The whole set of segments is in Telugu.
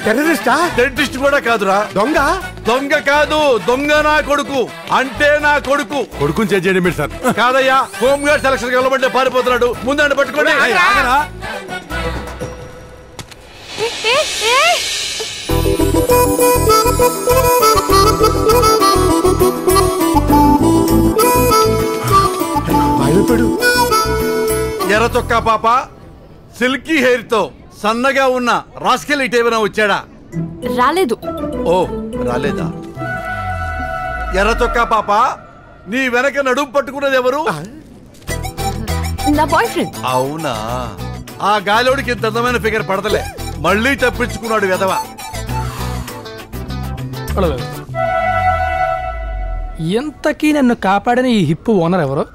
టెర్రరిస్టా? డెంటిస్ట్ కూడా కాదురా. దొంగ? దొంగ కాదు, దొంగ నా కొడుకు. అంటే నా కొడుకు. కొడుకుని చేయండి మీరు సార్. కాదయ్యా, హోమ్ గార్డ్ సెలక్షన్ వెళ్ళమంటే పారిపోతున్నాడు. ముందండి పట్టుకోండి. ఎర్ర చొక్కా పాప, సిల్కీ హెయిర్ తో సన్నగా ఉన్న రాస్కెల్ ఇటేమైనా వచ్చాడా? రాలేదు. ఓ రాలేదా? ఎర్ర చొక్కా పాప, నీ వెనక నడుము పట్టుకున్నది ఎవరు? నా బాయ్ ఫ్రెండ్. అవునా? ఆ గాలోడికి ఇంత అందమైన ఫిగర్ పడతలే, మళ్ళీ తప్పించుకున్నాడు వెధవ. ఎంతకీ నన్ను కాపాడిన ఈ హిప్ ఓనర్ ఎవరు?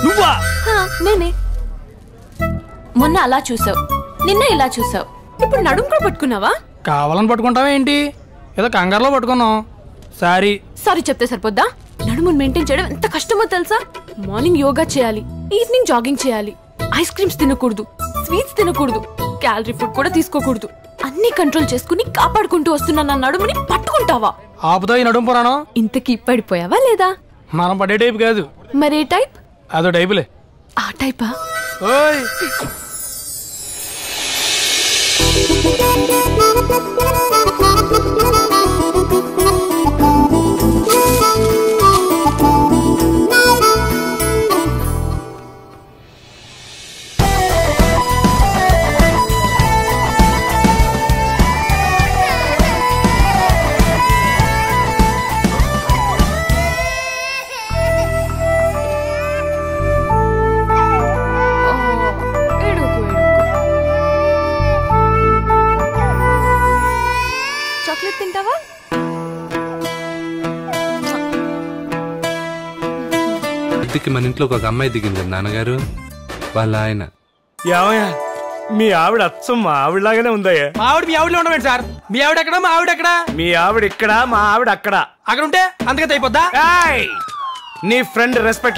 నువ్వా? నేనే. మొన్న అలా చూసావు, నిన్న ఇలా చూసావు, ఇప్పుడు నడుము కూడా పట్టుకున్నావా? కావాలని పట్టుకుంటావా ఏంటి? ఏదో కంగారులో పట్టుకున్నాం. సారీ. సారీ చెప్తే సరిపోద్దా? నడుమును మెయింటైన్ చేయడం ఎంత కష్టమో తెలుసా? మార్నింగ్ యోగా చేయాలి, ఈవినింగ్ జాగింగ్ చేయాలి, ఐస్ క్రీమ్స్ తినకూడదు, స్వీట్స్ తినకూడదు, క్యాలరీ ఫుడ్ కూడా తీసుకోకూడదు. అన్ని కంట్రోల్ చేసుకుని కాపాడుకుంటూ వస్తున్నా నా నడుముని పట్టుకుంటావా? ఆపుతో ఈ నడుము పురాణం. ఇంతకీ పడిపోయావా లేదా? మనం పడే టైప్ కాదు. మరే టైప్? అదో టైపులే. ఆ టైపా? ఓయ్ చాక్లెట్ తింటావా? మన ఇంట్లోకి ఒక అమ్మాయి దిగింది నాన్నగారు, వాళ్ళ ఆయన. మీ ఆవిడ అచ్చం మా ఆవిడలాగానే ఉందయ్యా. మా ఆవిడ మీ ఆవిడలో ఉండమేంటి సార్? మీ ఆవిడ ఎక్కడ, మా ఆవిడ ఎక్కడ? మీ ఆవిడ ఇక్కడ, మా ఆవిడ అక్కడ. అక్కడ ఉంటే అంతకైతే అయిపోద్దా? నీ ఫ్రెండ్ రెస్పెక్ట్